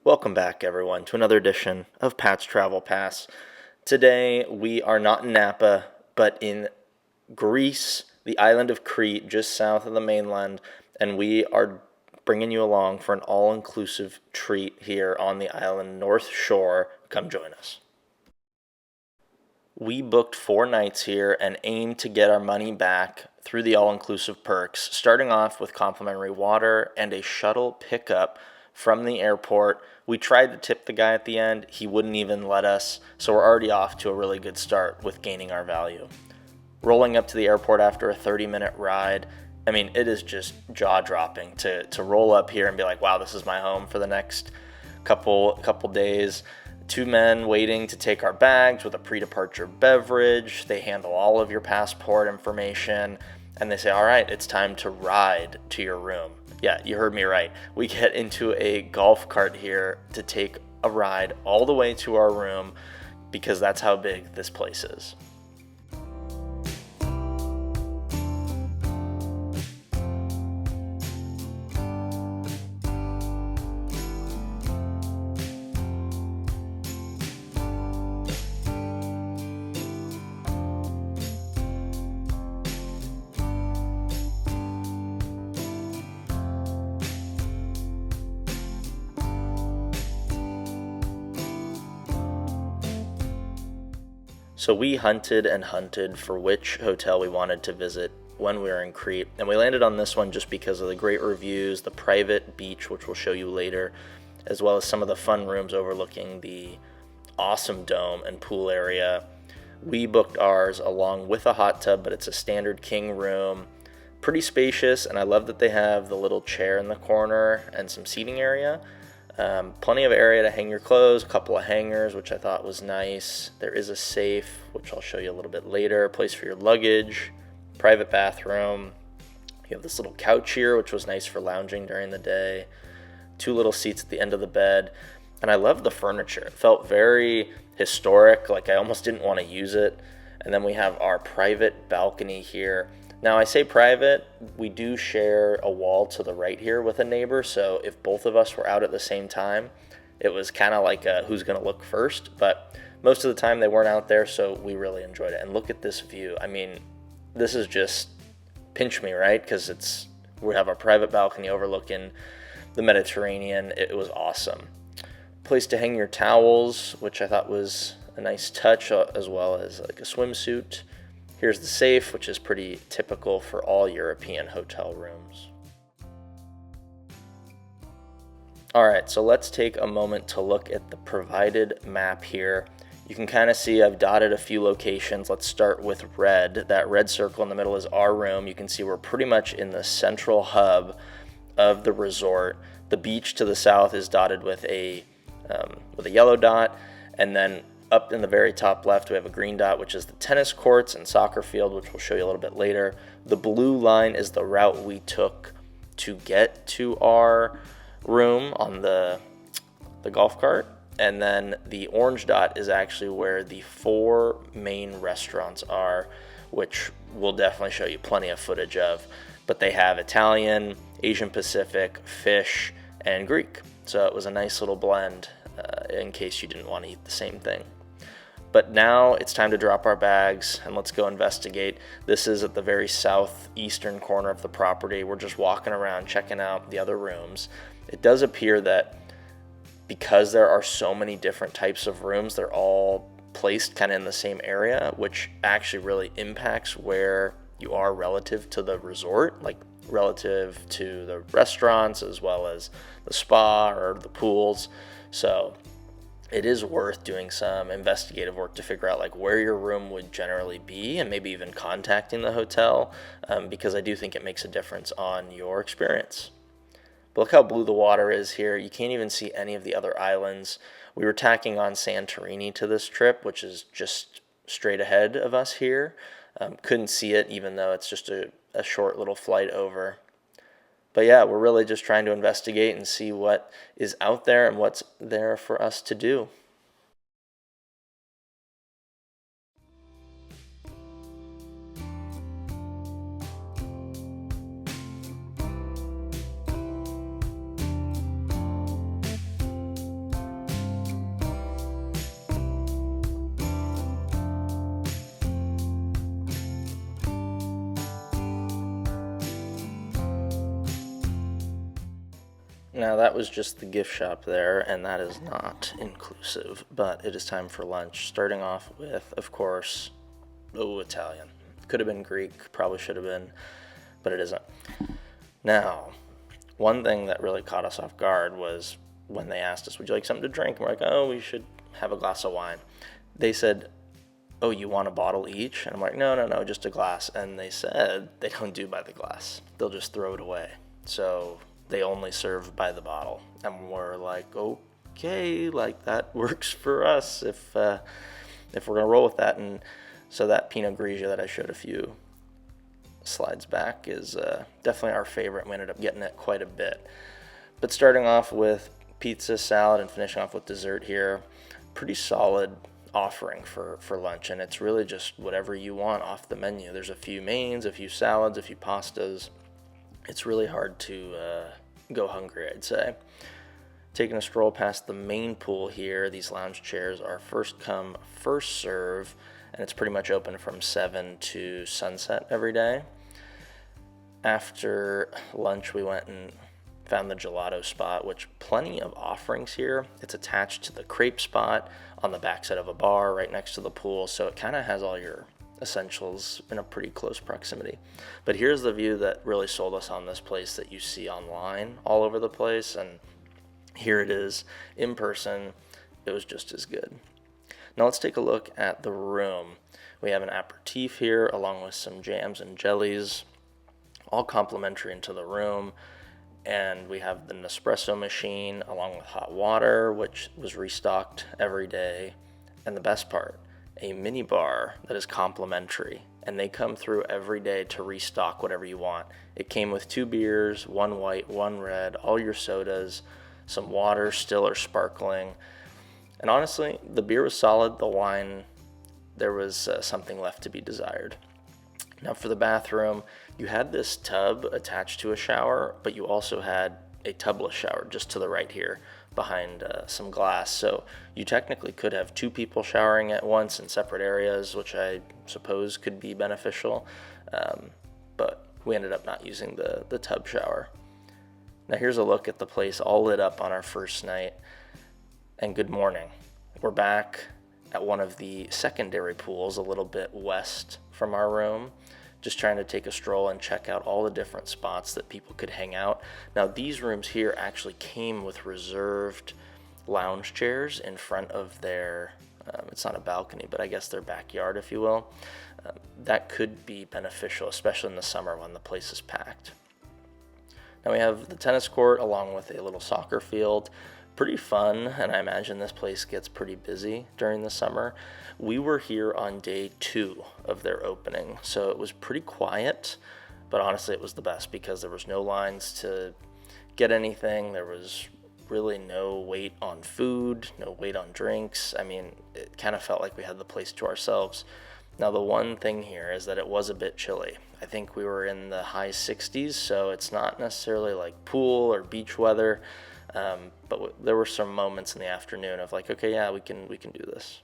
Welcome back, everyone, to another edition of Pat's Travel Pass. Today, we are not in Napa, but in Greece, the island of Crete, just south of the mainland, and we are bringing you along for an all-inclusive treat here on the island North Shore. Come join us. We booked 4 nights here and aim to get our money back through the all-inclusive perks, starting off with complimentary water and a shuttle pickup from the airport. We tried to tip the guy at the end. He wouldn't even let us, so we're already off to a really good start with gaining our value. Rolling up to the airport after a 30-minute ride, I mean, it is just jaw-dropping to roll up here and be like, wow, this is my home for the next couple days. 2 men waiting to take our bags with a pre-departure beverage. They handle all of your passport information, and they say, all right, it's time to ride to your room. Yeah, you heard me right. We get into a golf cart here to take a ride all the way to our room because that's how big this place is. So we hunted and hunted for which hotel we wanted to visit when we were in Crete, and we landed on this one just because of the great reviews, the private beach, which we'll show you later, as well as some of the fun rooms overlooking the awesome dome and pool area. We booked ours along with a hot tub, but it's a standard king room, pretty spacious, and I love that they have the little chair in the corner and some seating area. Plenty of area to hang your clothes, a couple of hangers, which I thought was nice. There is a safe, which I'll show you a little bit later, a place for your luggage, private bathroom. You have this little couch here, which was nice for lounging during the day. 2 little seats at the end of the bed. And I love the furniture. It felt very historic, like I almost didn't want to use it. And then we have our private balcony here. Now, I say private, we do share a wall to the right here with a neighbor, so if both of us were out at the same time, it was kind of like who's going to look first, but most of the time they weren't out there, so we really enjoyed it. And look at this view. I mean, this is just pinch me, right? Because we have a private balcony overlooking the Mediterranean. It was awesome. Place to hang your towels, which I thought was a nice touch, as well as like a swimsuit. Here's the safe, which is pretty typical for all European hotel rooms. All right, so let's take a moment to look at the provided map here. You can kind of see I've dotted a few locations. Let's start with red. That red circle in the middle is our room. You can see we're pretty much in the central hub of the resort. The beach to the south is dotted with a yellow dot, and then up in the very top left, we have a green dot, which is the tennis courts and soccer field, which we'll show you a little bit later. The blue line is the route we took to get to our room on the golf cart. And then the orange dot is actually where the 4 main restaurants are, which we'll definitely show you plenty of footage of. But they have Italian, Asian Pacific, fish, and Greek. So it was a nice little blend in case you didn't want to eat the same thing. But now it's time to drop our bags and let's go investigate. This is at the very southeastern corner of the property. We're just walking around checking out the other rooms. It does appear that because there are so many different types of rooms, they're all placed kind of in the same area, which actually really impacts where you are relative to the resort, like relative to the restaurants as well as the spa or the pools. So it is worth doing some investigative work to figure out like where your room would generally be and maybe even contacting the hotel because I do think it makes a difference on your experience. But look how blue the water is here. You can't even see any of the other islands. We were tacking on Santorini to this trip, which is just straight ahead of us here. Couldn't see it even though it's just a short little flight over. But yeah, we're really just trying to investigate and see what is out there and what's there for us to do. Now that was just the gift shop there, and that is not inclusive, but it is time for lunch. Starting off with, of course, Italian. Could have been Greek, probably should have been, but it isn't. Now, one thing that really caught us off guard was when they asked us, would you like something to drink? And we're like, oh, we should have a glass of wine. They said, oh, you want a bottle each? And I'm like, no, just a glass. And they said they don't do by the glass. They'll just throw it away. So they only serve by the bottle. And we're like, okay, like that works for us if we're gonna roll with that. And so that Pinot Grigio that I showed a few slides back is definitely our favorite. We ended up getting it quite a bit. But starting off with pizza, salad, and finishing off with dessert here, pretty solid offering for lunch, and it's really just whatever you want off the menu. There's a few mains, a few salads, a few pastas. It's really hard to go hungry, I'd say. Taking a stroll past the main pool here, these lounge chairs are first come, first serve, and it's pretty much open from 7 to sunset every day. After lunch, we went and found the gelato spot, which plenty of offerings here. It's attached to the crepe spot on the backside of a bar right next to the pool, so it kind of has all your essentials in a pretty close proximity. But here's the view that really sold us on this place that you see online all over the place, and here it is in person. It was just as good. Now let's take a look at the room. We have an aperitif here along with some jams and jellies, all complimentary into the room. And we have the Nespresso machine along with hot water, which was restocked every day. And the best part, a mini bar that is complimentary. And they come through every day to restock whatever you want. It came with 2 beers, 1 white, 1 red, all your sodas, some water, still or sparkling. And honestly, the beer was solid. The wine, there was something left to be desired. Now for the bathroom, you had this tub attached to a shower, but you also had a tubless shower just to the right here behind some glass. So you technically could have 2 people showering at once in separate areas, which I suppose could be beneficial. But we ended up not using the tub shower. Now here's a look at the place all lit up on our first night. And good morning. We're back at one of the secondary pools a little bit west from our room, just trying to take a stroll and check out all the different spots that people could hang out. Now these rooms here actually came with reserved lounge chairs in front of their, it's not a balcony, but I guess their backyard, if you will. That could be beneficial, especially in the summer when the place is packed. Now we have the tennis court along with a little soccer field. Pretty fun, and I imagine this place gets pretty busy during the summer. We were here on day 2 of their opening, so it was pretty quiet, but honestly it was the best because there was no lines to get anything. There was really no wait on food, no wait on drinks. I mean, it kind of felt like we had the place to ourselves. Now the one thing here is that it was a bit chilly. I think we were in the high 60s, so it's not necessarily like pool or beach weather. But there were some moments in the afternoon of like, okay, yeah, we can do this.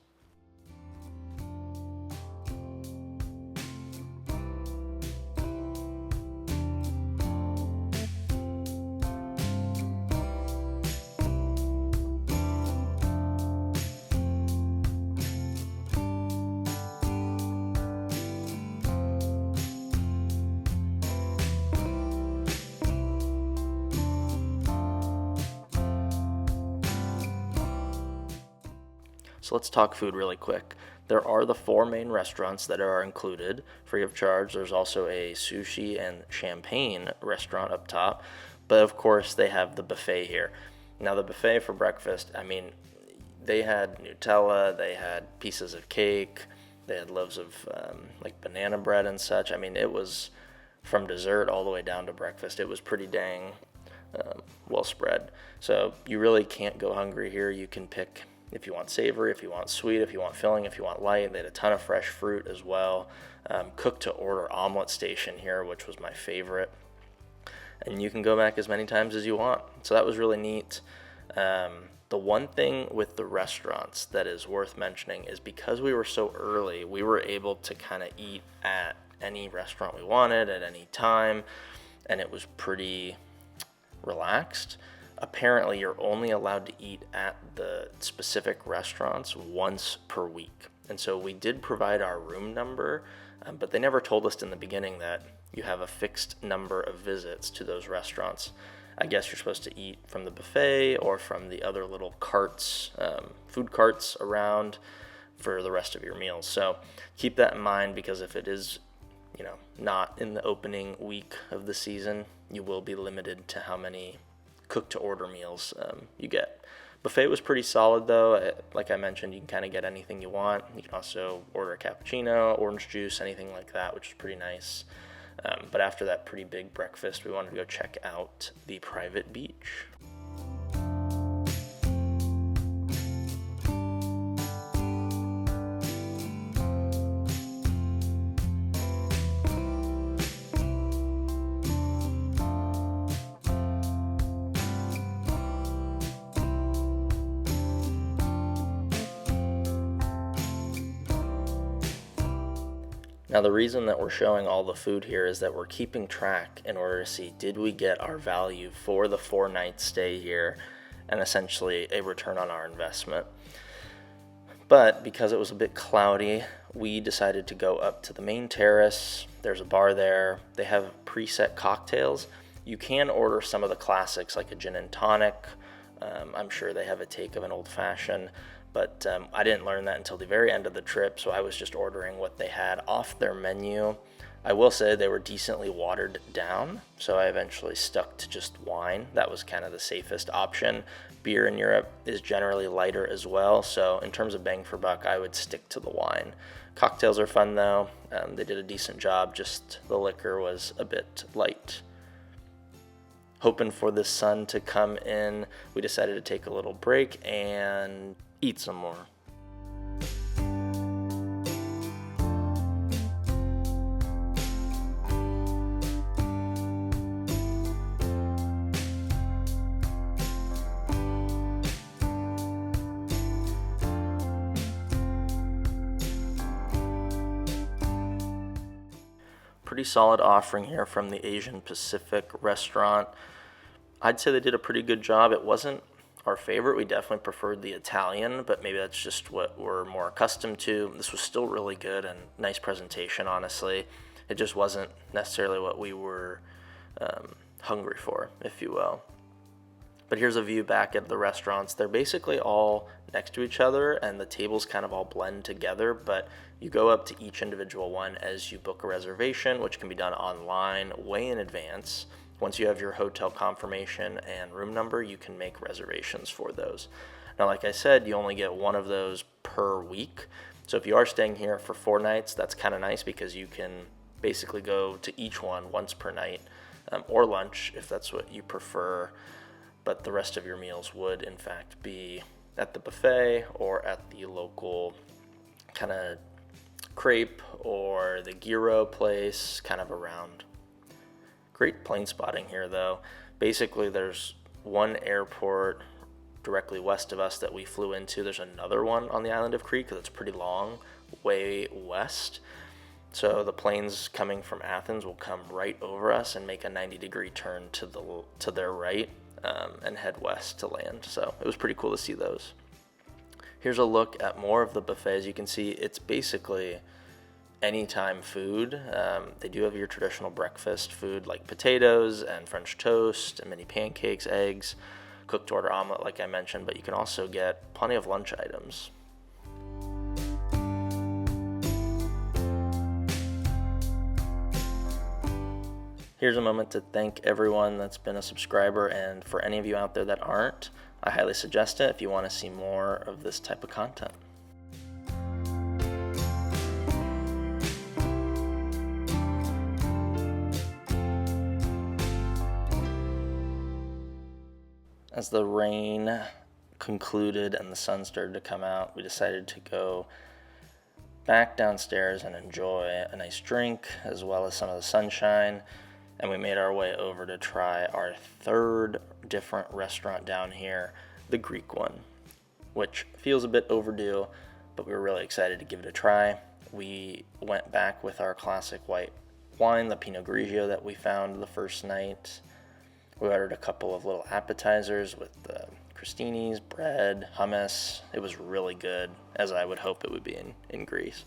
So let's talk food really quick. There are the 4 main restaurants that are included free of charge. There's also a sushi and champagne restaurant up top. But of course, they have the buffet here. Now, the buffet for breakfast, I mean, they had Nutella, they had pieces of cake, they had loaves of like banana bread and such. I mean, it was from dessert all the way down to breakfast. It was pretty dang well spread. So you really can't go hungry here. You can pick if you want savory, if you want sweet, if you want filling, if you want light. They had a ton of fresh fruit as well. Cook to order omelet station here, which was my favorite. And you can go back as many times as you want. So that was really neat. The one thing with the restaurants that is worth mentioning is because we were so early, we were able to kind of eat at any restaurant we wanted at any time, and it was pretty relaxed. apparently you're only allowed to eat at the specific restaurants once per week. And so we did provide our room number, but they never told us in the beginning that you have a fixed number of visits to those restaurants. I guess you're supposed to eat from the buffet or from the other little carts, food carts around for the rest of your meals. So keep that in mind, because if it is, not in the opening week of the season, you will be limited to how many cook-to-order meals you get. Buffet was pretty solid, though. Like I mentioned, you can kind of get anything you want. You can also order a cappuccino, orange juice, anything like that, which is pretty nice. But after that pretty big breakfast, we wanted to go check out the private beach. Now, the reason that we're showing all the food here is that we're keeping track in order to see, did we get our value for the 4-night stay here and essentially a return on our investment. But because it was a bit cloudy, we decided to go up to the main terrace. There's a bar there. They have preset cocktails. You can order some of the classics like a gin and tonic. I'm sure they have a take of an old fashioned. But I didn't learn that until the very end of the trip, so I was just ordering what they had off their menu. I will say they were decently watered down, so I eventually stuck to just wine. That was kind of the safest option. Beer in Europe is generally lighter as well, so in terms of bang for buck, I would stick to the wine. Cocktails are fun though. They did a decent job, just the liquor was a bit light. Hoping for the sun to come in, we decided to take a little break and eat some more. Pretty solid offering here from the Asian Pacific restaurant. I'd say they did a pretty good job. It wasn't our favorite. We definitely preferred the Italian, but maybe that's just what we're more accustomed to. This was still really good and nice presentation, honestly. It just wasn't necessarily what we were hungry for, if you will. But here's a view back at the restaurants. They're basically all next to each other and the tables kind of all blend together, but you go up to each individual one as you book a reservation, which can be done online way in advance. Once you have your hotel confirmation and room number, you can make reservations for those. Now, like I said, you only get one of those per week. So if you are staying here for 4 nights, that's kind of nice because you can basically go to each one once per night, or lunch if that's what you prefer. But the rest of your meals would, in fact, be at the buffet or at the local kind of crepe or the gyro place kind of around. Great plane spotting here, though. Basically, there's one airport directly west of us that we flew into. There's another one on the island of Crete because it's pretty long, way west. So the planes coming from Athens will come right over us and make a 90-degree turn to their right and head west to land. So it was pretty cool to see those. Here's a look at more of the buffet. As you can see, it's basically anytime food. They do have your traditional breakfast food like potatoes and French toast and mini pancakes, eggs, cooked to order omelet like I mentioned, but you can also get plenty of lunch items. Here's a moment to thank everyone that's been a subscriber, and for any of you out there that aren't, I highly suggest it if you want to see more of this type of content. As the rain concluded and the sun started to come out, we decided to go back downstairs and enjoy a nice drink as well as some of the sunshine. And we made our way over to try our third different restaurant down here, the Greek one, which feels a bit overdue, but we were really excited to give it a try. We went back with our classic white wine, the Pinot Grigio that we found the first night. We ordered a couple of little appetizers with crostinis, bread, hummus. It was really good, as I would hope it would be in Greece.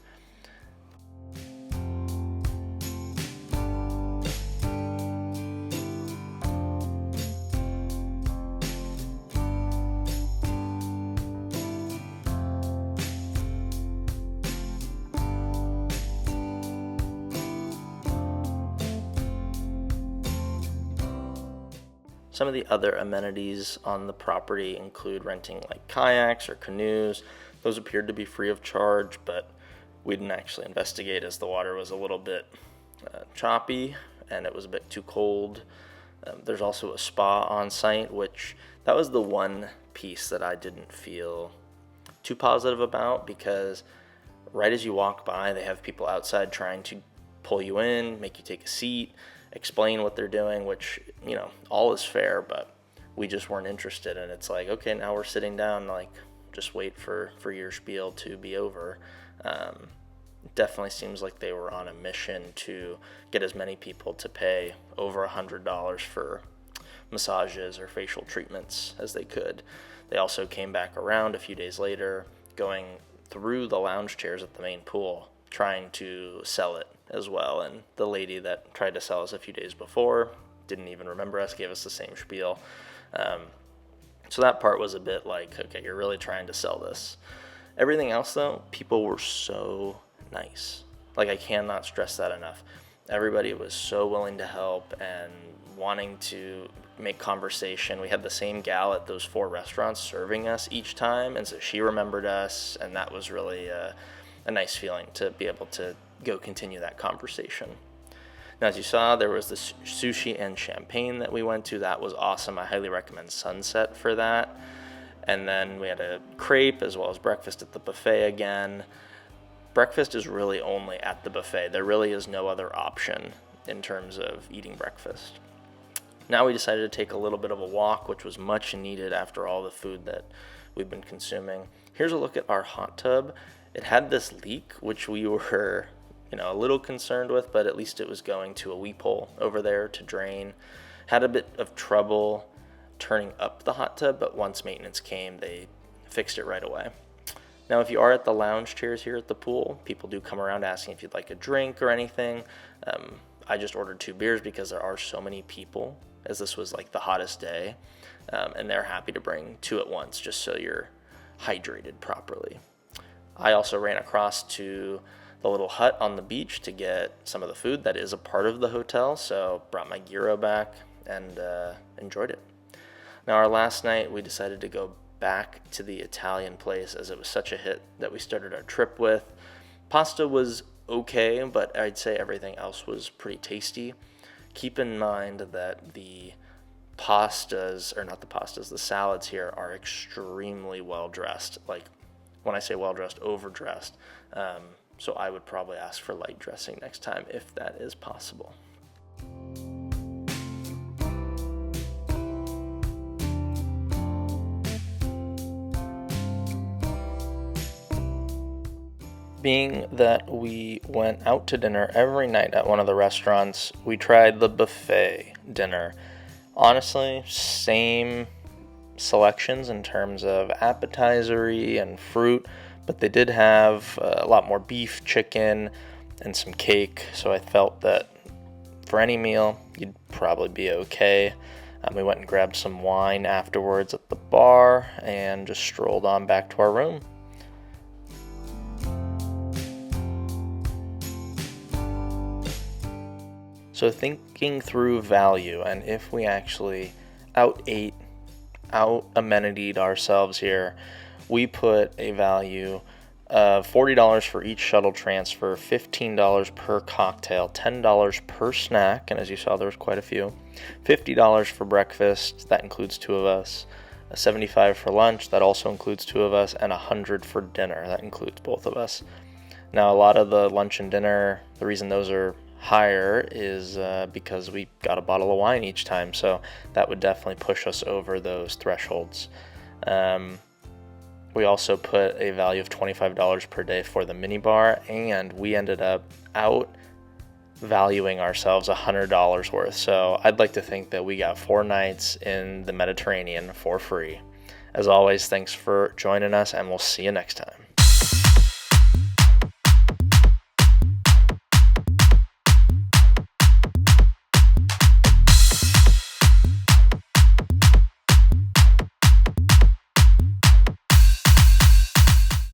Some of the other amenities on the property include renting like kayaks or canoes. Those appeared to be free of charge, but we didn't actually investigate as the water was a little bit choppy and it was a bit too cold. There's also a spa on site, which that was the one piece that I didn't feel too positive about, because right as you walk by, they have people outside trying to pull you in, make you take a seat, explain what they're doing, which, all is fair, but we just weren't interested. And it's like, okay, now we're sitting down, like, just wait for your spiel to be over. Definitely seems like they were on a mission to get as many people to pay over $100 for massages or facial treatments as they could. They also came back around a few days later, going through the lounge chairs at the main pool, trying to sell it as well. And the lady that tried to sell us a few days before didn't even remember us, gave us the same spiel. So that part was a bit like, okay, you're really trying to sell this. Everything else, though, people were so nice. Like, I cannot stress that enough. Everybody was so willing to help and wanting to make conversation. We had the same gal at those 4 restaurants serving us each time, and so she remembered us, and that was really a nice feeling to be able to go continue that conversation. Now, as you saw, there was the sushi and champagne that we went to. That was awesome. I highly recommend Sunset for that. And then we had a crepe as well as breakfast at the buffet again. Breakfast is really only at the buffet. There really is no other option in terms of eating breakfast. Now we decided to take a little bit of a walk, which was much needed after all the food that we've been consuming. Here's a look at our hot tub. It had this leak, which we were, a little concerned with, but at least it was going to a weep hole over there to drain. Had a bit of trouble turning up the hot tub, but once maintenance came, they fixed it right away. Now, if you are at the lounge chairs here at the pool, people do come around asking if you'd like a drink or anything. I just ordered 2 beers because there are so many people, as this was like the hottest day, and they're happy to bring 2 at once just so you're hydrated properly. I also ran across to the little hut on the beach to get some of the food that is a part of the hotel, so brought my gyro back and enjoyed it. Now, our last night, we decided to go back to the Italian place as it was such a hit that we started our trip with. Pasta was okay, but I'd say everything else was pretty tasty. Keep in mind that the the salads here are extremely well dressed. Like, when I say well dressed, overdressed. So I would probably ask for light dressing next time if that is possible. Being that we went out to dinner every night at one of the restaurants, we tried the buffet dinner. Honestly, same selections in terms of appetizery and fruit, but they did have a lot more beef, chicken, and some cake, so I felt that for any meal, you'd probably be okay. We went and grabbed some wine afterwards at the bar and just strolled on back to our room. So thinking through value, and if we actually out-amenitied ourselves here, we put a value of $40 for each shuttle transfer, $15 per cocktail, $10 per snack, and as you saw, there was quite a few, $50 for breakfast, that includes 2 of us, $75 for lunch, that also includes 2 of us, and $100 for dinner, that includes both of us. Now, a lot of the lunch and dinner, the reason those are higher is because we got a bottle of wine each time, so that would definitely push us over those thresholds. We also put a value of $25 per day for the minibar, and we ended up out valuing ourselves $100 worth. So I'd like to think that we got 4 nights in the Mediterranean for free. As always, thanks for joining us, and we'll see you next time.